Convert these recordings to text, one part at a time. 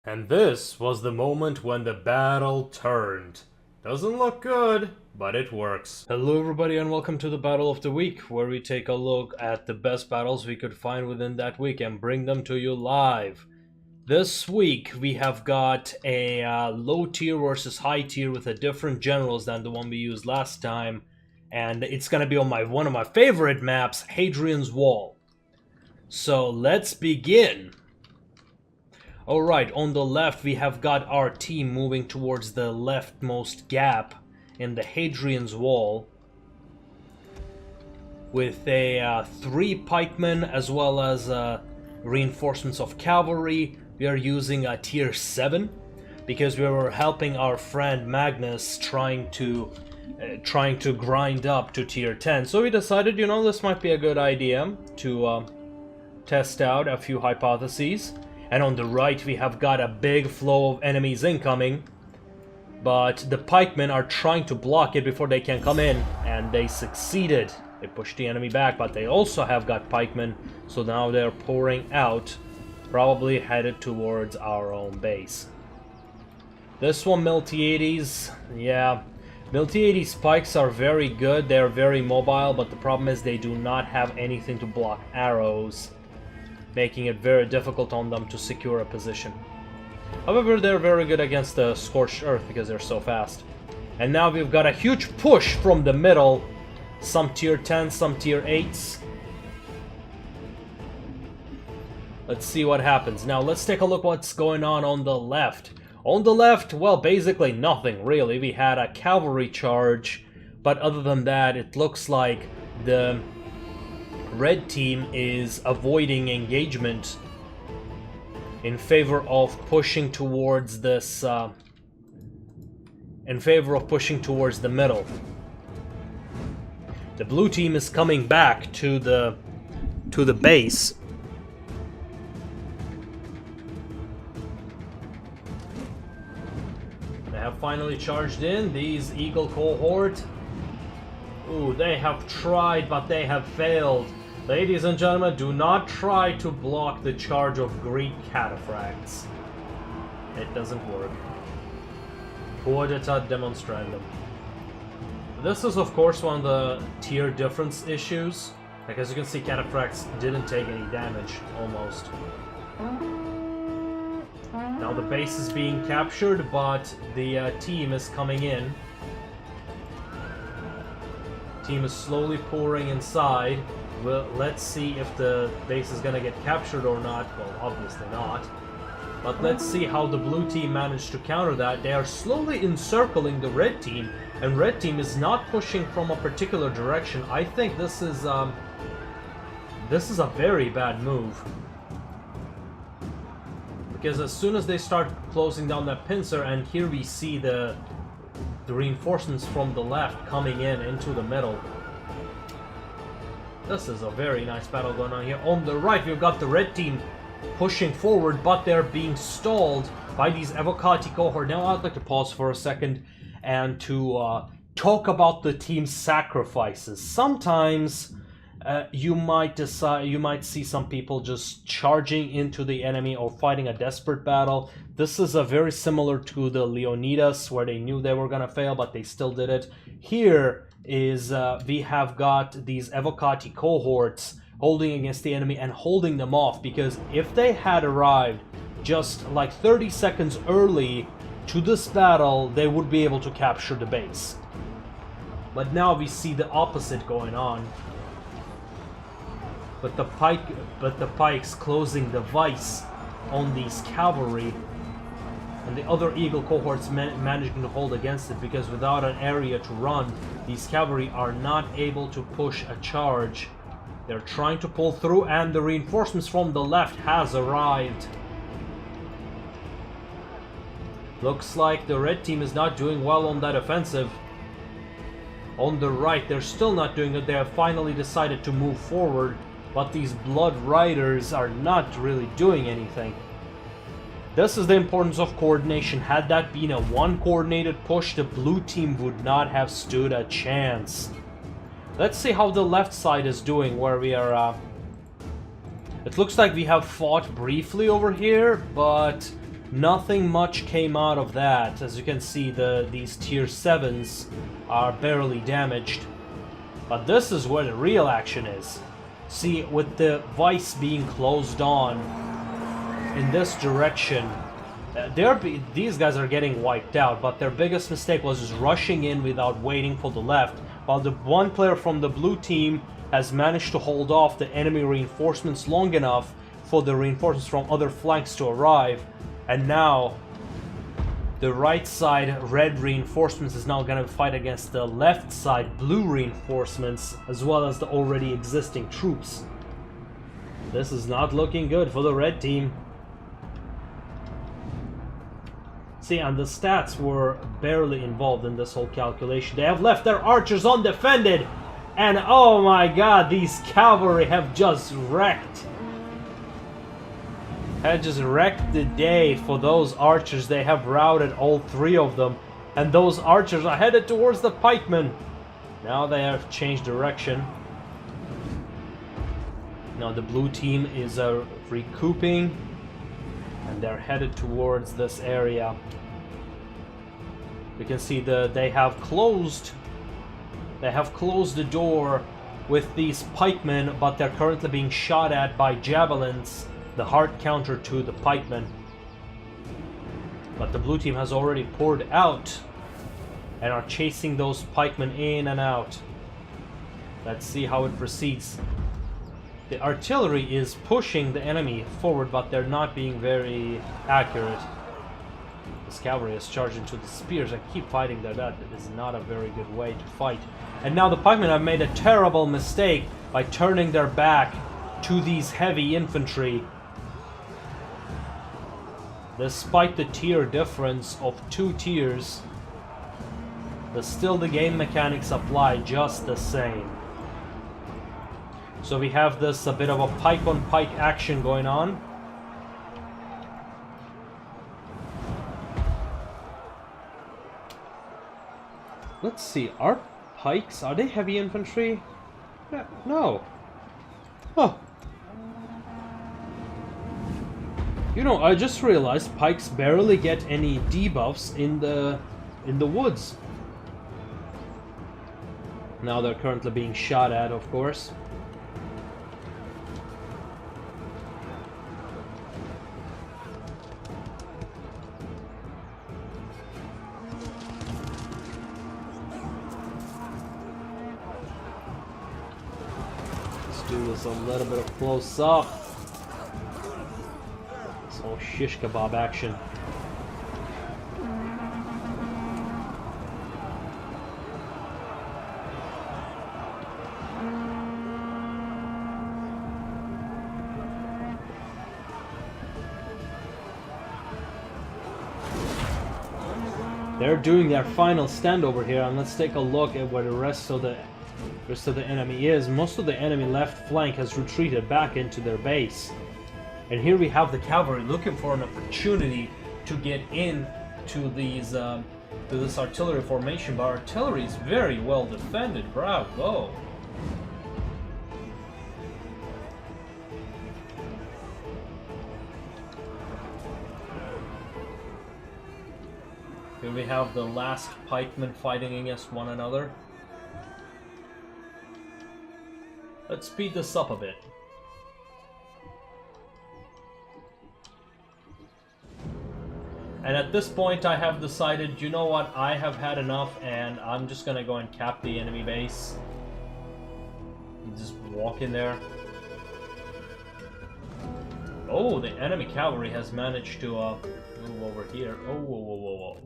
And this was the moment when the battle turned. Doesn't look good, but it works. Hello everybody and welcome to the Battle of the Week, where we take a look at the best battles we could find within that week and bring them to you live. This week we have got a low tier versus high tier with a different generals than the one we used last time. And it's gonna be on one of my favorite maps, Hadrian's Wall. So let's begin. Alright, on the left we have got our team moving towards the leftmost gap in the Hadrian's Wall with a 3 pikemen as well as reinforcements of cavalry. We are using a tier 7 because we were helping our friend Magnus trying to grind up to tier 10. So we decided, this might be a good idea to test out a few hypotheses. And on the right we have got a big flow of enemies incoming, but the pikemen are trying to block it before they can come in, and they succeeded. They pushed the enemy back, but they also have got pikemen, so now they're pouring out, probably headed towards our own base. This one, Miltiades, yeah, Miltiades spikes are very good, they're very mobile, but the problem is they do not have anything to block arrows, making it very difficult on them to secure a position. However, they're very good against the Scorched Earth because they're so fast. And now we've got a huge push from the middle. Some tier 10s, some tier 8s. Let's see what happens. Now let's take a look what's going on the left. On the left, well, basically nothing really. We had a cavalry charge, but other than that, it looks like the red team is avoiding engagement in favor of pushing towards this in favor of pushing towards the middle. The blue team is coming back to the base. They have finally charged in, these Eagle cohort. Ooh, they have tried, but they have failed. Ladies and gentlemen, do not try to block the charge of Greek cataphracts. It doesn't work. Quodita demonstrandum. This is, of course, one of the tier difference issues. Like, as you can see, cataphracts didn't take any damage, almost. Now the base is being captured, but the team is coming in. Team is slowly pouring inside. Well, let's see if the base is gonna get captured or not. Well, obviously not. But let's see how the blue team managed to counter that. They are slowly encircling the red team, and red team is not pushing from a particular direction. I think this is a very bad move. Because as soon as they start closing down that pincer, and here we see the reinforcements from the left coming into the middle. This is a very nice battle going on here. On the right, we've got the red team pushing forward, but they're being stalled by these Evocati cohort. Now, I'd like to pause for a second and to talk about the team's sacrifices. Sometimes you might see some people just charging into the enemy or fighting a desperate battle. This is a very similar to the Leonidas, where they knew they were gonna fail, but they still did it. Here is we have got these Evocati cohorts holding against the enemy and holding them off, because if they had arrived just like 30 seconds early to this battle, they would be able to capture the base. But now we see the opposite going on. But the pikes closing the vice on these cavalry, and the other Eagle cohorts managing to hold against it, because without an area to run, these cavalry are not able to push a charge. They're trying to pull through, and the reinforcements from the left has arrived. Looks like the red team is not doing well on that offensive. On the right, they're still not doing it. They have finally decided to move forward, but these Blood Riders are not really doing anything. This is the importance of coordination. Had that been a one-coordinated push, the blue team would not have stood a chance. Let's see how the left side is doing, where we are It looks like we have fought briefly over here, but Nothing much came out of that. As you can see, these tier 7s are barely damaged. But this is where the real action is. See, with the vice being closed on in this direction, these guys are getting wiped out, but their biggest mistake was just rushing in without waiting for the left, while the one player from the blue team has managed to hold off the enemy reinforcements long enough for the reinforcements from other flanks to arrive. And now the right side red reinforcements is now going to fight against the left side blue reinforcements, as well as the already existing troops. This is not looking good for the red team. See, and the stats were barely involved in this whole calculation. They have left their archers undefended, and oh my god, these cavalry have just wrecked. Had just wrecked the day for those archers. They have routed all 3 of them, and those archers are headed towards the pikemen. Now they have changed direction. Now the blue team is recouping, and they're headed towards this area. You can see they have closed the door with these pikemen, but they're currently being shot at by javelins, the hard counter to the pikemen. But the blue team has already poured out and are chasing those pikemen in and out. Let's see how it proceeds. The artillery is pushing the enemy forward, but they're not being very accurate. This cavalry is charged into the spears and keep fighting their death. It is not a very good way to fight. And now the pikemen have made a terrible mistake by turning their back to these heavy infantry. Despite the tier difference of 2 tiers, still the game mechanics apply just the same. So we have this a bit of a pike on pike action going on. Let's see, are pikes, are they heavy infantry? No. Oh. You know, I just realized pikes barely get any debuffs in the woods. Now they're currently being shot at, of course. Let's do this a little bit of close up. Oh, shish kebab action. They're doing their final stand over here, and let's take a look at where the rest of the enemy is. Most of the enemy left flank has retreated back into their base. And here we have the cavalry looking for an opportunity to get in to these to this artillery formation, but artillery is very well defended. Bravo! Here we have the last pikemen fighting against one another. Let's speed this up a bit. And at this point I have decided, you know what, I have had enough, and I'm just gonna go and cap the enemy base. And just walk in there. Oh, the enemy cavalry has managed to move over here. Oh, whoa, whoa, whoa, whoa.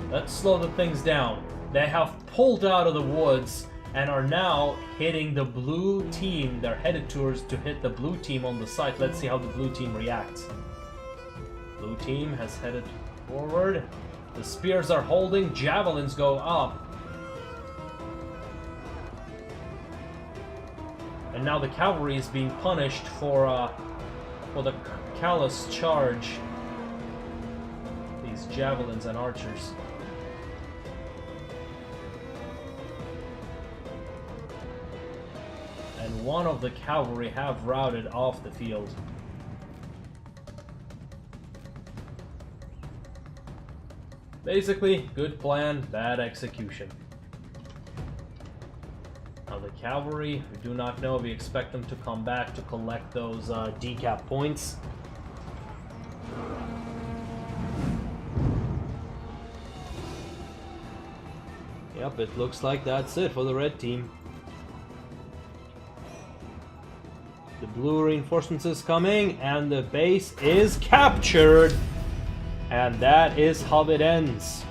Let's slow the things down. They have pulled out of the woods and are now hitting the blue team. They're headed towards to hit the blue team on the site. Let's see how the blue team reacts. Blue team has headed forward. The spears are holding. Javelins go up. And now the cavalry is being punished for the callous charge. These javelins and archers. And one of the cavalry have routed off the field. Basically, good plan, bad execution. Now the cavalry, we do not know. We expect them to come back to collect those decap points. Yep, it looks like that's it for the red team. The blue reinforcements is coming, and the base is captured. And that is how it ends.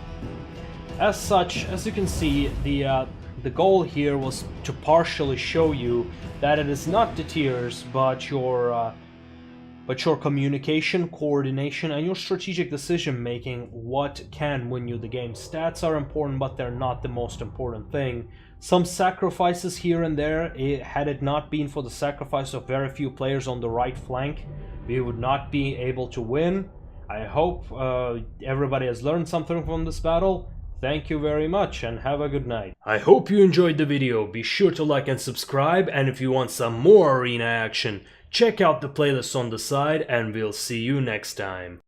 As such, as you can see, the goal here was to partially show you that it is not the tiers, but your communication, coordination, and your strategic decision making what can win you the game. Stats are important, but they're not the most important thing. Some sacrifices here and there, had it not been for the sacrifice of very few players on the right flank, we would not be able to win. I hope everybody has learned something from this battle. Thank you very much and have a good night. I hope you enjoyed the video. Be sure to like and subscribe, and if you want some more arena action, check out the playlist on the side, and we'll see you next time.